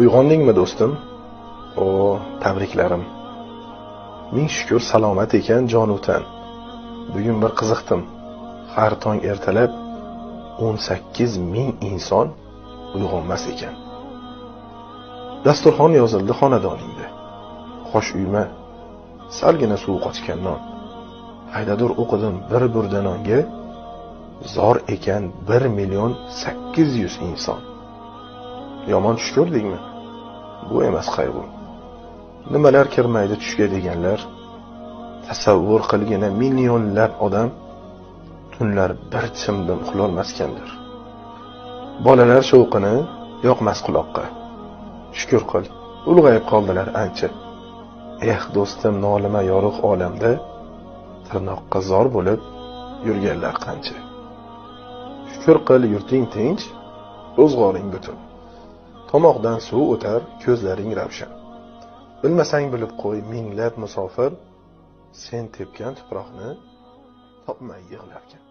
Uyg'ondingmi do'stim? O, tabriklarim. Ming shukr salomat ekan jonutan. Bugun bir qiziqdim. Har tong ertalab 18 ming inson uyg'onmas ekan. Dasturxon yozildi xonadoningda. Xosh uyma, salgina suv qochgan non. Haydadur o'qidim bir burda nonga, zor ekan 1.800.000 inson. Yomon tush ko'rdingmi? Bu emas qayg'u. Nimalar kirmaydi tushga deganlar. Tasavvur qilgina millionlab odam tunlar bir chimdim uxlolmaskandir. Bolalar shovqini yoqmas quloqqa. Shukr qil, ulg'ayib qoldilar ancha. Do'stim, nolima yorug' olamda tirnoqqa zor bo'lib yurganlar qancha. Shukr qil, yurting tinch, ro'zg'oring butun. Tomoqdan suv o'tar, ko'zlaring ravshan. Bilmasang bilib qo'y, minglab musofir sen tepgan tuproqni topmay yig'larkan.